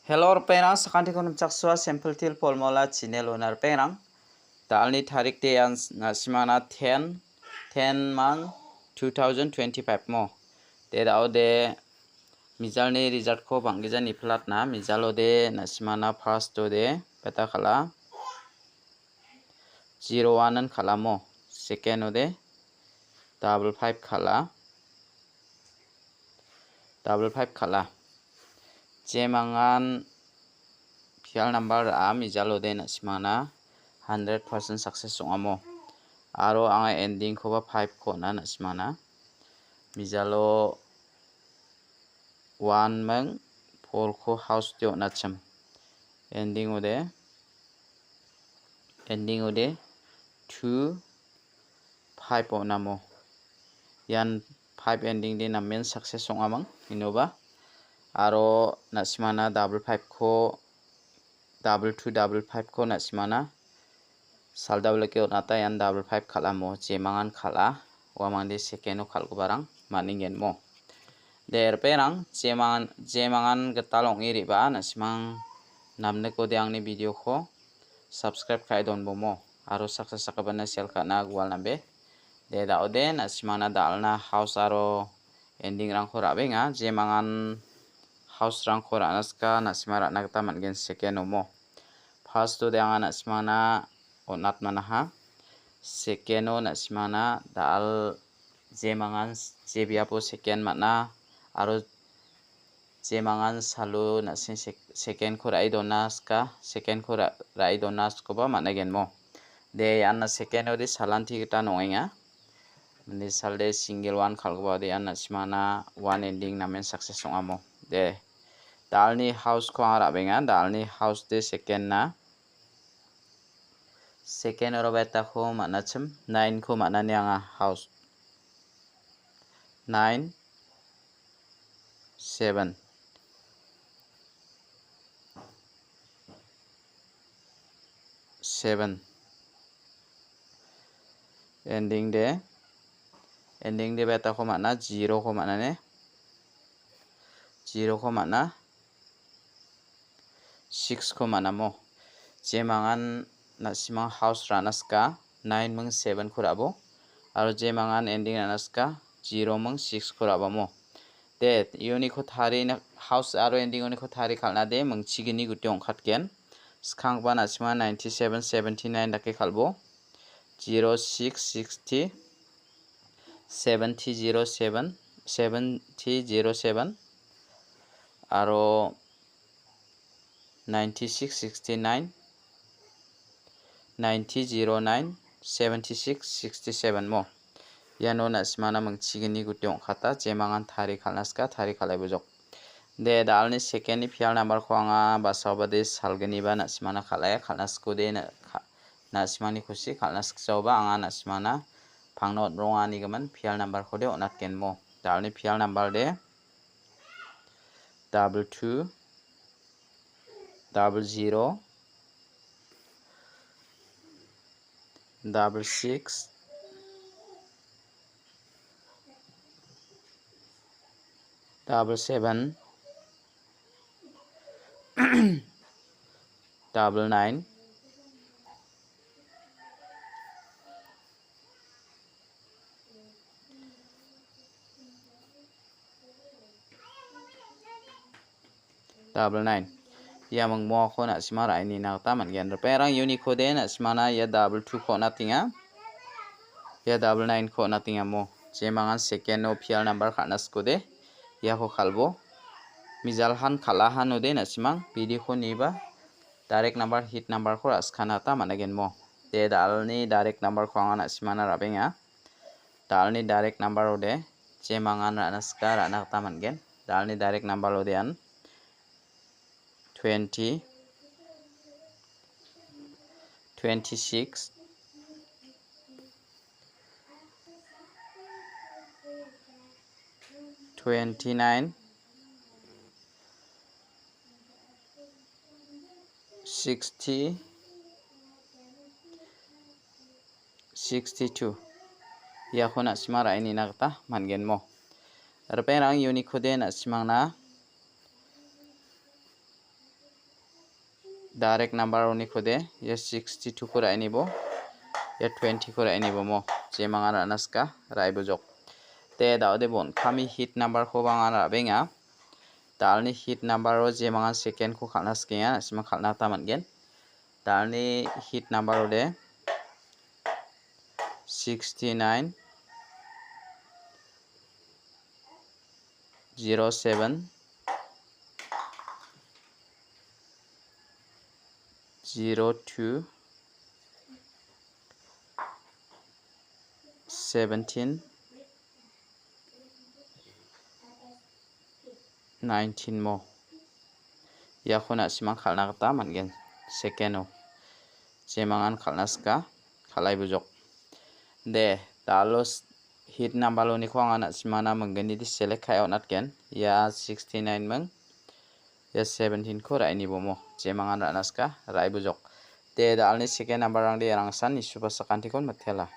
Hello perang sakanti kunum chaksua sample til polmola channel onar perang dalni tarik te an nasimana 10 month 2025 mo te dao de mijalni result ko banggiza ni plat na mijalo de nasimana first to de beta khala 01 an khala mo second ode 55 khala 55 khala jemangan pial number a mijalo de nasimana 100% success ongamo aro anga ending ko ba 5 ko na nasimana mijalo 1 mang 4 ko house tyo na cham ending ode 2 5 onamo yan 5 ending de na main success ongamang inoba aro nasimana 55 ko 2255 ko nasimana saldable ke onata yan 55 khalamo jemangan khala wamangde second o khalgo barang maningen mo der perang jemangan getalong iriba nasimang namne ko de angni video ko subscribe khai don bomo aro success sakabana share kana gwal nambe de daode nasimana dalna house aro ending rang ko rabenga jemangan house rang ko ranaska nasimara nagta mangen second omo first to de anga nasimana onat manaha second o nasimana dal jemangan jebiapo second mana aro jemangan salu nasin second ko rai donaska second ko rai donas ko ba managen mo de anna second o de salanti kita noenga mani salde single one khalgo de anna simana one ending namen success ongamo de dalni house ko ara benga dalni house de second na second oro beta ko manachim 9 ko manani anga house 9 7 7 ending de beta ko mana 0 ko mana ne 0 ko mana 6 ko mana mo jemangan nasimang house ranaska 9 mung 7 ko rabo aro jemangan ending ranaska 0 mung 6 ko rabo mo de ioni ko thari na house aro ending oni ko thari khalna de mung chigini guti ongkhatken skang ba nasima 97 79 dake khalbo 06 60 70 07 70 07 aro 96 69 90 09 76 67 mo yano nasimana mungchigini guti ongkhata jemangan thari khalnaska thari khalai bujok de dalni second ni pial number ko anga basawbade salgani ba nasimana khalai khalnasko de nasimani khusi khalnaskjawba anga nasimana phangno rongani gaman pial number ko de onatken mo dalni pial number de 22 00 66 77 99 99 yamang mo ko na simara ini nakta mangen perang uni ko de na simana ya 22 ko natinga ya 99 ko natinga mo jemangan second no pial number khanas ko de ya ko khalbo mijalhan khalahan ode na simang video ko niba direct number hit number ko askhana ta managen mo de dalni direct number ko anga na simana rabenga dalni direct number ode jemangan ranaska ranakta mangen dalni direct number ode an 20 26 29 60 62 ya khona simara ini nakta mangen mo reperang uni khode na simangna direct number oni khode ya 62 ko rai nibo ya 20 ko rai nibo mo je mangan anaska rai bujok te daw de bon khami hit number ko bang ara benga dalni hit number o je mangan second ko khalna skya sima khalna ta mangen dalni hit number o de 69 07 02 17 19 mo ya khona sima khalna ta mangen second o jemangan khalna ska khalai bujok de dalos hit number lo ni khwanga simana mangani di select khai onat ken ya 69 mang ya 17 ko rai ni bomo jemangan ranaska rai bujok te dalni second number rang de rangsan isupa sakanti kon mathela